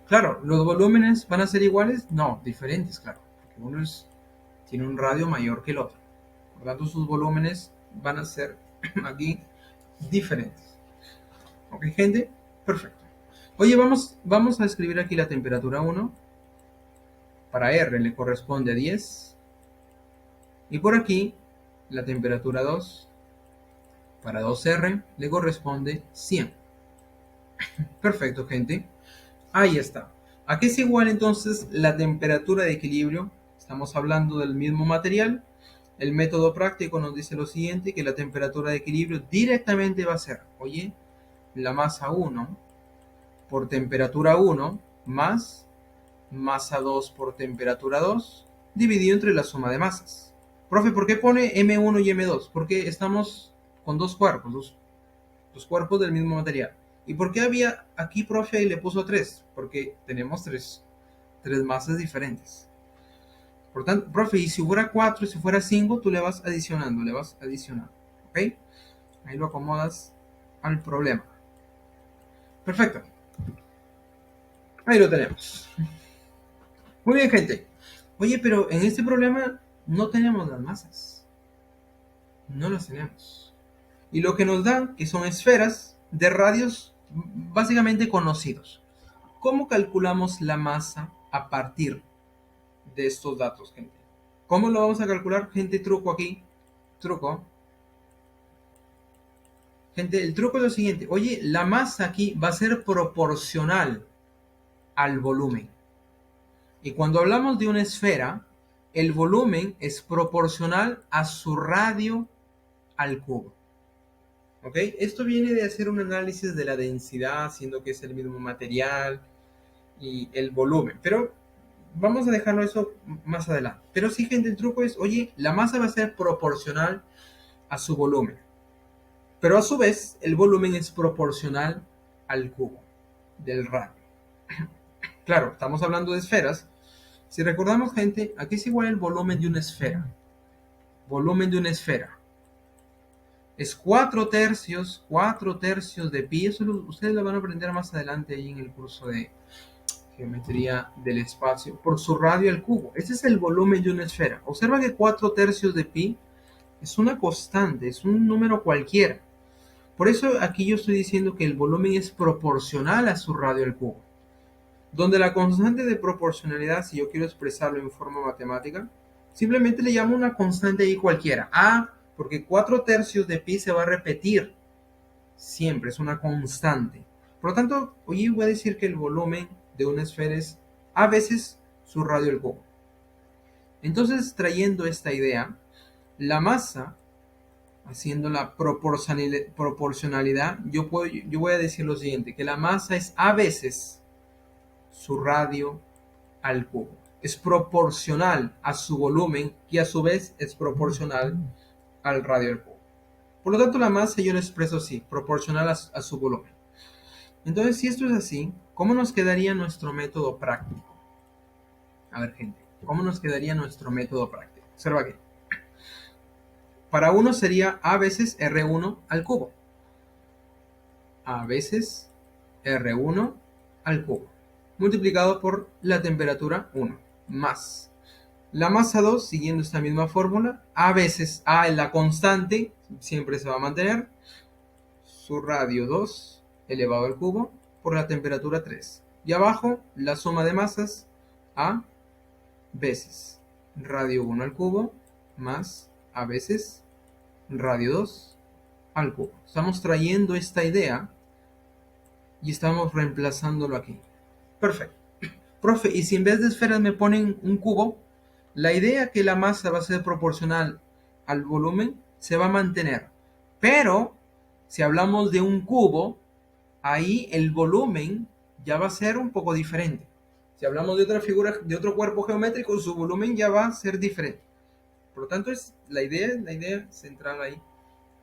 Claro, ¿los volúmenes van a ser iguales? No, diferentes, claro. Porque uno tiene un radio mayor que el otro. Por lo tanto, sus volúmenes van a ser aquí diferentes. ¿Ok, gente? Perfecto. Oye, vamos a escribir aquí la temperatura 1. Para R le corresponde a 10. Y por aquí, la temperatura 2. Para 2R le corresponde 100. Perfecto, gente. Ahí está. ¿A qué es igual entonces la temperatura de equilibrio? Estamos hablando del mismo material. El método práctico nos dice lo siguiente, que la temperatura de equilibrio directamente va a ser, oye, la masa 1 por temperatura 1 más masa 2 por temperatura 2 dividido entre la suma de masas. Profe, ¿por qué pone M1 y M2? Porque estamos con dos cuerpos, dos cuerpos del mismo material. ¿Y por qué había aquí, profe, y le puso 3? Porque tenemos tres masas diferentes. Por tanto, profe, y si fuera 4 y si fuera 5, tú le vas adicionando, ¿ok? Ahí lo acomodas al problema. Perfecto. Ahí lo tenemos. Muy bien, gente. Oye, pero en este problema no tenemos las masas. No las tenemos. Y lo que nos dan, que son esferas de radios básicamente conocidos. ¿Cómo calculamos la masa a partir de estos datos, gente? ¿Cómo lo vamos a calcular? Gente, truco aquí. Truco. Gente, el truco es lo siguiente. Oye, la masa aquí va a ser proporcional al volumen. Y cuando hablamos de una esfera, el volumen es proporcional a su radio al cubo. ¿Ok? Esto viene de hacer un análisis de la densidad, siendo que es el mismo material y el volumen. Pero vamos a dejarlo eso más adelante. Pero sí, gente, el truco es, oye, la masa va a ser proporcional a su volumen. Pero a su vez, el volumen es proporcional al cubo del radio. Claro, estamos hablando de esferas. Si recordamos, gente, aquí es igual el volumen de una esfera. Volumen de una esfera. Es 4/3 de pi. Eso ustedes lo van a aprender más adelante ahí en el curso de geometría del espacio. Por su radio al cubo. Ese es el volumen de una esfera. Observa que 4/3 de pi es una constante, es un número cualquiera. Por eso aquí yo estoy diciendo que el volumen es proporcional a su radio al cubo. Donde la constante de proporcionalidad, si yo quiero expresarlo en forma matemática, simplemente le llamo una constante ahí cualquiera. Porque 4/3 de pi se va a repetir siempre, es una constante. Por lo tanto, hoy voy a decir que el volumen de una esfera es a veces su radio al cubo. Entonces, trayendo esta idea, la masa, haciendo la proporcionalidad, yo voy a decir lo siguiente, que la masa es a veces su radio al cubo. Es proporcional a su volumen y a su vez es proporcional al radio al cubo. Por lo tanto, la masa yo la expreso así, proporcional a su volumen. Entonces, si esto es así, ¿cómo nos quedaría nuestro método práctico? A ver, gente, ¿cómo nos quedaría nuestro método práctico? Observa aquí. Para uno sería a veces R1 al cubo. A veces R1 al cubo. Multiplicado por la temperatura 1. Más la masa 2, siguiendo esta misma fórmula. A veces A es la constante, siempre se va a mantener. Su radio 2 elevado al cubo por la temperatura 3. Y abajo la suma de masas A veces radio 1 al cubo más A veces radio 2 al cubo. Estamos trayendo esta idea y estamos reemplazándolo aquí. Perfecto. Profe, ¿y si en vez de esferas me ponen un cubo? La idea que la masa va a ser proporcional al volumen se va a mantener. Pero si hablamos de un cubo, ahí el volumen ya va a ser un poco diferente. Si hablamos de otra figura, de otro cuerpo geométrico, su volumen ya va a ser diferente. Por lo tanto, la idea central ahí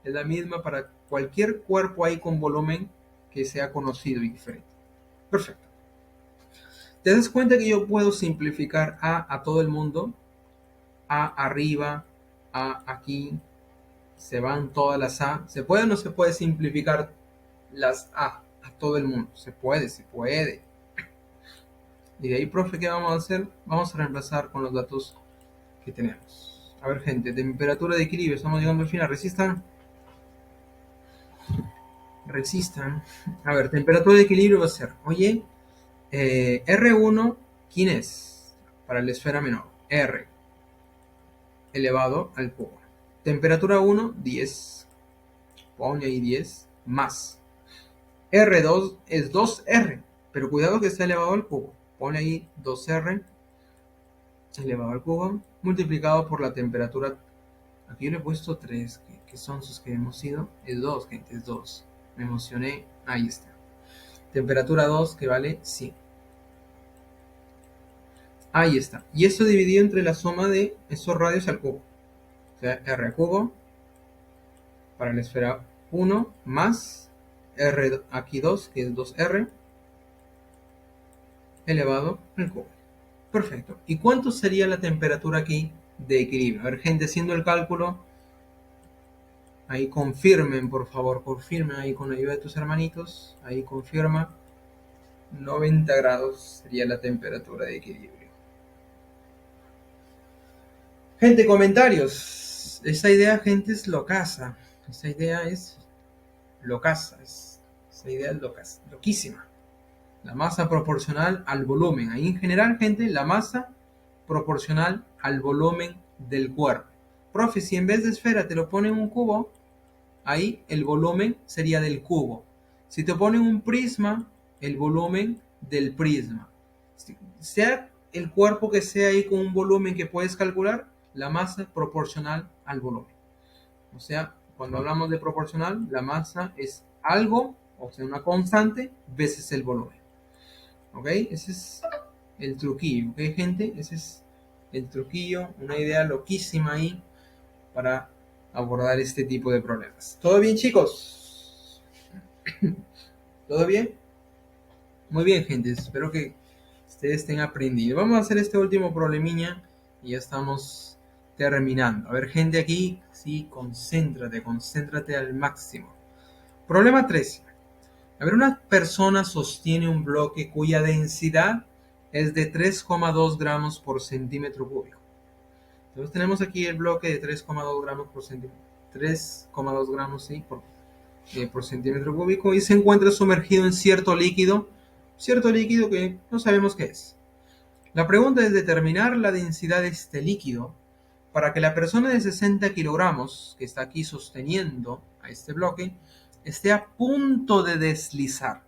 es la misma para cualquier cuerpo ahí con volumen que sea conocido y diferente. Perfecto. ¿Te das cuenta que yo puedo simplificar a todo el mundo? A arriba, A aquí, se van todas las A. ¿Se puede o no se puede simplificar las A todo el mundo? Se puede. Y de ahí, profe, ¿qué vamos a hacer? Vamos a reemplazar con los datos que tenemos. A ver, gente, temperatura de equilibrio. Estamos llegando al final. Resistan. A ver, temperatura de equilibrio va a ser, oye, R1, ¿quién es? Para la esfera menor. R elevado al cubo. Temperatura 1, 10. Pone ahí 10 más. R2 es 2R, pero cuidado que está elevado al cubo. Pone ahí 2R elevado al cubo, multiplicado por la temperatura. Aquí yo le he puesto 3, que son sus que hemos ido. Es 2, gente, es 2. Me emocioné, ahí está. Temperatura 2 que vale 100. Ahí está. Y esto dividido entre la suma de esos radios al cubo. O sea, R al cubo para la esfera 1 más R aquí 2, que es 2R, elevado al cubo. Perfecto. ¿Y cuánto sería la temperatura aquí de equilibrio? A ver, gente, haciendo el cálculo, ahí confirmen, por favor, confirmen ahí con la ayuda de tus hermanitos. Ahí confirma. 90 grados sería la temperatura de equilibrio. Gente, comentarios. Esta idea, gente, es locaza. Esta idea es locaza. Esta idea es locaza, loquísima. La masa proporcional al volumen. Ahí en general, gente, la masa proporcional al volumen del cuerpo. Profe, si en vez de esfera te lo ponen un cubo, ahí el volumen sería del cubo. Si te ponen un prisma, el volumen del prisma. Sea el cuerpo que sea ahí con un volumen que puedes calcular, la masa proporcional al volumen. O sea, cuando hablamos de proporcional, la masa es algo, o sea, una constante, veces el volumen. ¿Ok? Ese es el truquillo, ¿ok, gente? Ese es el truquillo, una idea loquísima ahí para abordar este tipo de problemas. ¿Todo bien, chicos? ¿Todo bien? Muy bien, gente. Espero que ustedes estén aprendiendo. Vamos a hacer este último problemilla y ya estamos terminando. A ver, gente, aquí sí, concéntrate al máximo. Problema 13. A ver, una persona sostiene un bloque cuya densidad es de 3,2 gramos por centímetro cúbico. Entonces tenemos aquí el bloque de 3,2 gramos por centímetro. 3,2 gramos, sí, por centímetro cúbico, y se encuentra sumergido en cierto líquido que no sabemos qué es. La pregunta es determinar la densidad de este líquido para que la persona de 60 kilogramos que está aquí sosteniendo a este bloque esté a punto de deslizar.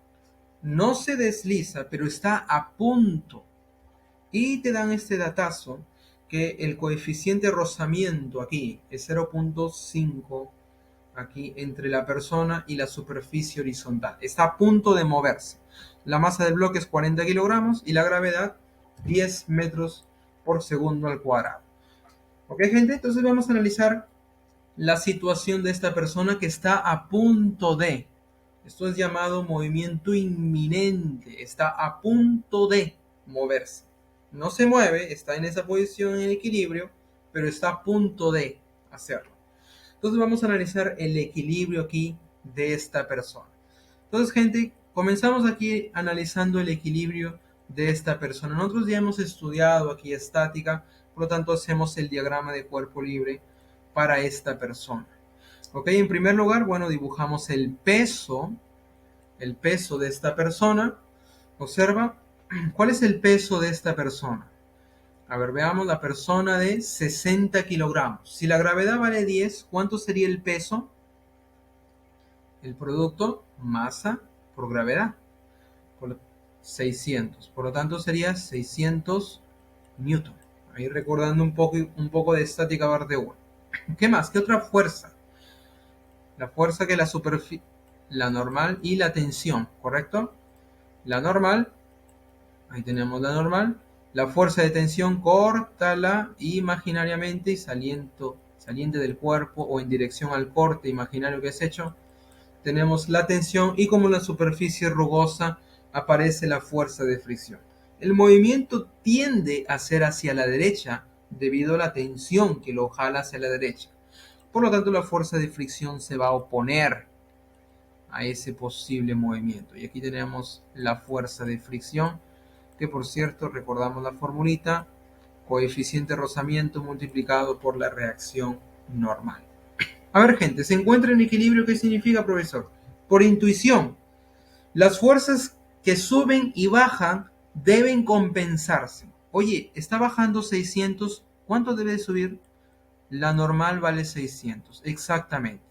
No se desliza, pero está a punto. Y te dan este datazo que el coeficiente de rozamiento aquí es 0,5 aquí entre la persona y la superficie horizontal. Está a punto de moverse. La masa del bloque es 40 kilogramos y la gravedad 10 metros por segundo al cuadrado. ¿Ok, gente? Entonces vamos a analizar la situación de esta persona que está a punto de. Esto es llamado movimiento inminente. Está a punto de moverse. No se mueve, está en esa posición en equilibrio, pero está a punto de hacerlo. Entonces vamos a analizar el equilibrio aquí de esta persona. Entonces, gente, comenzamos aquí analizando el equilibrio de esta persona. Nosotros ya hemos estudiado aquí estática, por lo tanto hacemos el diagrama de cuerpo libre para esta persona. Ok, en primer lugar, bueno, dibujamos el peso de esta persona. Observa, ¿cuál es el peso de esta persona? A ver, veamos la persona de 60 kilogramos. Si la gravedad vale 10, ¿cuánto sería el peso? El producto masa por gravedad, por 600. Por lo tanto, sería 600 newton. Ahí recordando un poco de estática parte 1. ¿Qué más? ¿Qué otra fuerza? La fuerza que la superficie, la normal y la tensión, ¿correcto? La normal, ahí tenemos la normal. La fuerza de tensión, córtala imaginariamente y saliente del cuerpo o en dirección al corte imaginario que has hecho. Tenemos la tensión y como la superficie rugosa aparece la fuerza de fricción. El movimiento tiende a ser hacia la derecha debido a la tensión que lo jala hacia la derecha. Por lo tanto, la fuerza de fricción se va a oponer a ese posible movimiento. Y aquí tenemos la fuerza de fricción, que por cierto, recordamos la formulita, coeficiente de rozamiento multiplicado por la reacción normal. A ver, gente, ¿se encuentra en equilibrio? ¿Qué significa, profesor? Por intuición, las fuerzas que suben y bajan deben compensarse. Oye, está bajando 600, ¿cuánto debe subir? La normal vale 600, exactamente.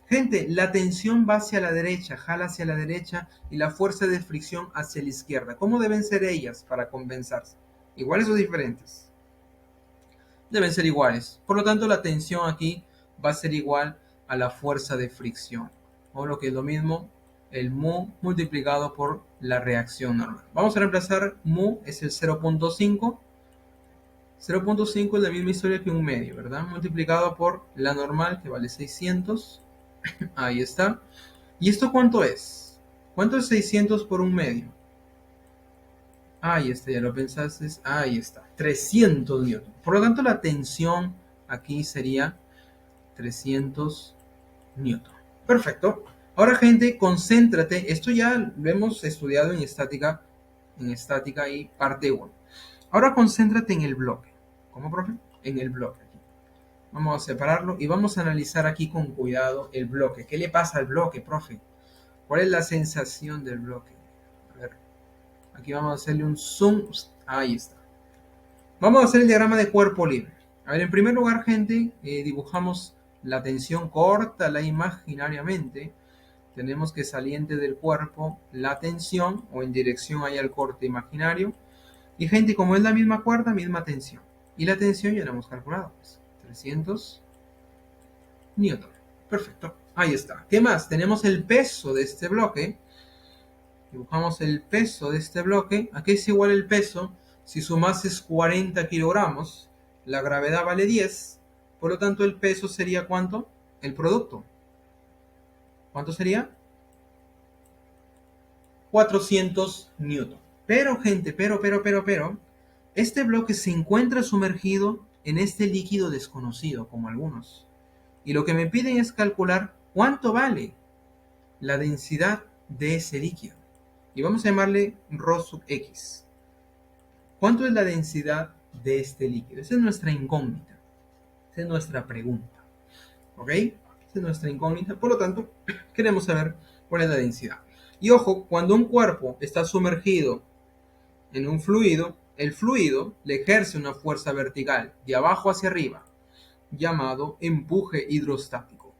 Gente, la tensión va hacia la derecha, jala hacia la derecha y la fuerza de fricción hacia la izquierda. ¿Cómo deben ser ellas para compensarse? ¿Iguales o diferentes? deben ser iguales. Por lo tanto, la tensión aquí va a ser igual a la fuerza de fricción. O lo que es lo mismo, el mu multiplicado por la reacción normal. Vamos a reemplazar mu, es el 0.5. 0.5 es la misma historia que un medio, ¿verdad? Multiplicado por la normal, que vale 600. Ahí está. ¿Y esto cuánto es? ¿Cuánto es 600 por un medio? Ahí está, ya lo pensaste. Ahí está, 300 newton. Por lo tanto, la tensión aquí sería 300 newton. Perfecto. Ahora, gente, concéntrate. Esto ya lo hemos estudiado en estática y parte 1. Ahora concéntrate en el bloque. ¿Cómo, profe? En el bloque. Vamos a separarlo y vamos a analizar aquí con cuidado el bloque. ¿Qué le pasa al bloque, profe? ¿Cuál es la sensación del bloque? A ver, aquí vamos a hacerle un zoom. Ahí está. Vamos a hacer el diagrama de cuerpo libre. A ver, en primer lugar, gente, dibujamos la tensión, córtala imaginariamente. Tenemos que saliente del cuerpo la tensión o en dirección ahí al corte imaginario. Y gente, como es la misma cuerda, misma tensión. Y la tensión ya la hemos calculado. Pues, 300 newton. Perfecto. Ahí está. ¿Qué más? Tenemos el peso de este bloque. Dibujamos el peso de este bloque. ¿A qué es igual el peso? Si su masa es 40 kilogramos, la gravedad vale 10. Por lo tanto, el peso sería ¿cuánto? El producto. ¿Cuánto sería? 400 newton. Pero, gente, pero, este bloque se encuentra sumergido en este líquido desconocido, como algunos. Y lo que me piden es calcular cuánto vale la densidad de ese líquido. Y vamos a llamarle ρ sub x. ¿Cuánto es la densidad de este líquido? Esa es nuestra incógnita. Esa es nuestra pregunta. ¿Ok? Esa es nuestra incógnita. Por lo tanto, queremos saber cuál es la densidad. Y ojo, cuando un cuerpo está sumergido en un fluido, el fluido le ejerce una fuerza vertical de abajo hacia arriba, llamado empuje hidrostático.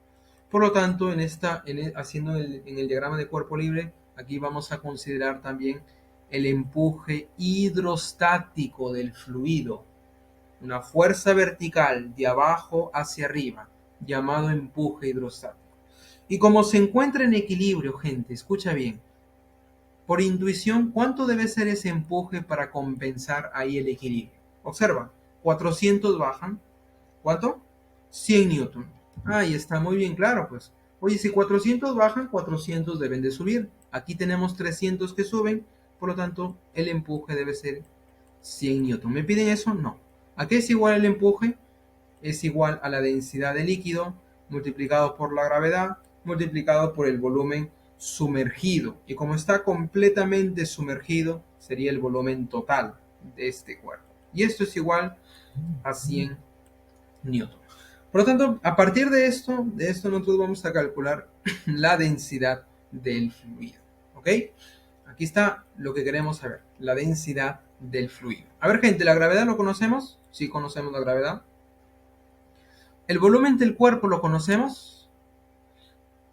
Por lo tanto, en el diagrama de cuerpo libre, aquí vamos a considerar también el empuje hidrostático del fluido, una fuerza vertical de abajo hacia arriba, llamado empuje hidrostático. Y como se encuentra en equilibrio, gente, escucha bien, por intuición, ¿cuánto debe ser ese empuje para compensar ahí el equilibrio? Observa, 400 bajan, ¿cuánto? 100 newton. Ahí está, muy bien claro, pues. Oye, si 400 bajan, 400 deben de subir. Aquí tenemos 300 que suben, por lo tanto, el empuje debe ser 100 newton. ¿Me piden eso? No. ¿A qué es igual el empuje? Es igual a la densidad de líquido multiplicado por la gravedad multiplicado por el volumen sumergido. Y como está completamente sumergido, sería el volumen total de este cuerpo. Y esto es igual a 100 newton. Por lo tanto, a partir de esto nosotros vamos a calcular la densidad del fluido. ¿Ok? Aquí está lo que queremos saber, la densidad del fluido. A ver, gente, ¿la gravedad lo conocemos? Sí, conocemos la gravedad. ¿El volumen del cuerpo lo conocemos?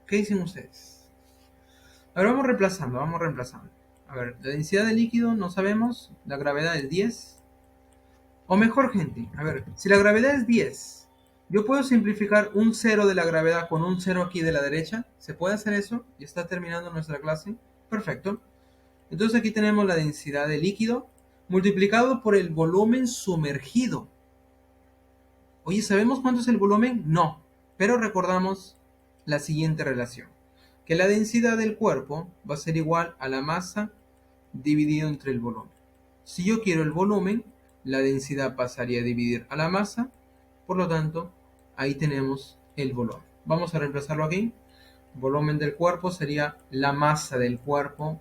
¿Qué dicen ustedes? A ver, vamos reemplazando. A ver, la densidad del líquido no sabemos, la gravedad es 10. O mejor, gente, a ver, si la gravedad es 10, yo puedo simplificar un 0 de la gravedad con un 0 aquí de la derecha. ¿Se puede hacer eso? Y está terminando nuestra clase. Perfecto. Entonces aquí tenemos la densidad del líquido multiplicado por el volumen sumergido. Oye, ¿sabemos cuánto es el volumen? No, pero recordamos la siguiente relación, que la densidad del cuerpo va a ser igual a la masa dividido entre el volumen. Si yo quiero el volumen, la densidad pasaría a dividir a la masa, por lo tanto, ahí tenemos el volumen. Vamos a reemplazarlo aquí. Volumen del cuerpo sería la masa del cuerpo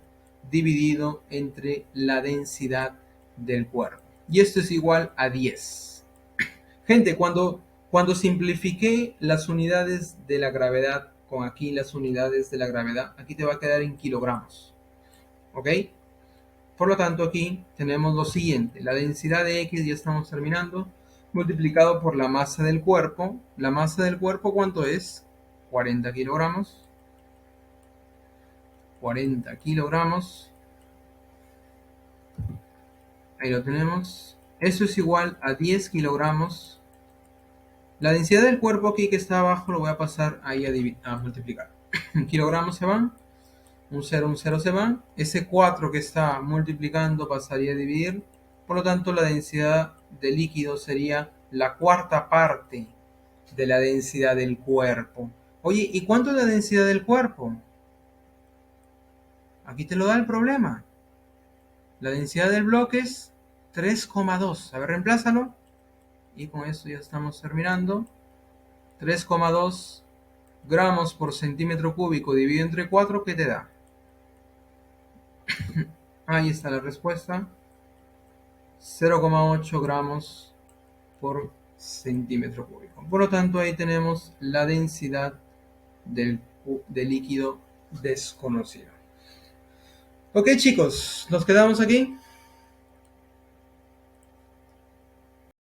dividido entre la densidad del cuerpo. Y esto es igual a 10. Gente, cuando simplifiqué las unidades de la gravedad con aquí las unidades de la gravedad, aquí te va a quedar en kilogramos. ¿Ok? Por lo tanto, aquí tenemos lo siguiente. La densidad de X, ya estamos terminando, multiplicado por la masa del cuerpo. ¿La masa del cuerpo cuánto es? 40 kilogramos. 40 kilogramos. Ahí lo tenemos. Eso es igual a 10 kilogramos La densidad del cuerpo aquí que está abajo lo voy a pasar ahí a multiplicar. Kilogramos se van, un 0 se van. Ese 4 que está multiplicando pasaría a dividir. Por lo tanto, la densidad de líquido sería la cuarta parte de la densidad del cuerpo. Oye, ¿y cuánto es la densidad del cuerpo? Aquí te lo da el problema. La densidad del bloque es 3,2. A ver, reemplázalo. Y con esto ya estamos terminando. 3,2 gramos por centímetro cúbico dividido entre 4, ¿qué te da? Ahí está la respuesta. 0,8 gramos por centímetro cúbico. Por lo tanto, ahí tenemos la densidad del líquido desconocido. Ok, chicos, nos quedamos aquí.